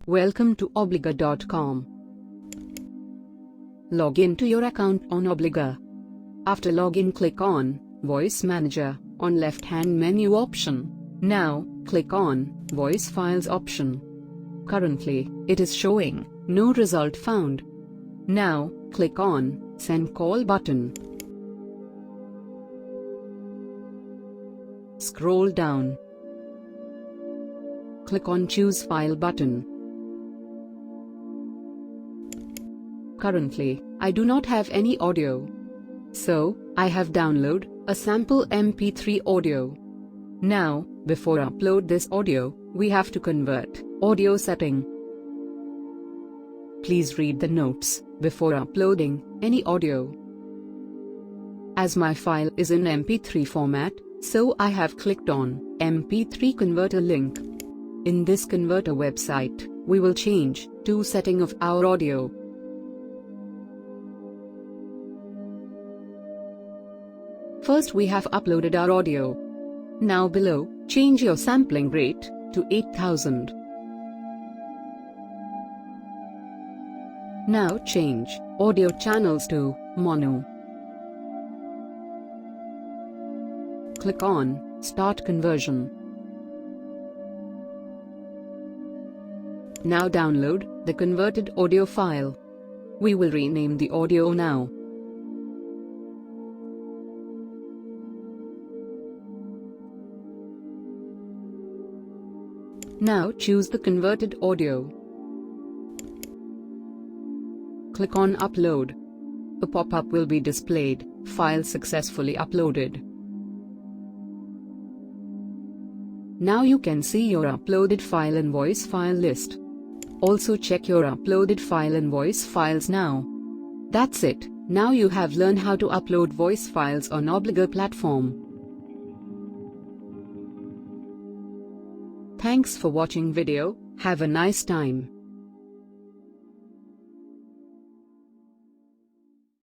Welcome to Obligr.com. Log in to your account on Obligr. After login, click on Voice Manager on left-hand menu option. Now, click on Voice Files option. Currently, it is showing no result found. Now, click on Send Call button. Scroll down. Click on Choose File button. Currently, I do not have any audio. So, I have downloaded a sample MP3 audio. Now, before upload this audio, we have to convert audio setting. Please read the notes before uploading any audio. As my file is in MP3 format, so I have clicked on MP3 converter link. In this converter website, we will change to setting of our audio. First we have uploaded our audio. Now below, change your sampling rate to 8000. Now change audio channels to mono. Click on Start Conversion. Now download the converted audio file. We will rename the audio now. Now choose the converted audio. Click on Upload. A pop-up will be displayed, File successfully uploaded. Now you can see your uploaded file and voice file list. Also check your uploaded file and voice files now. That's it. Now you have learned how to upload voice files on Obligr platform. Thanks for watching video. Have a nice time.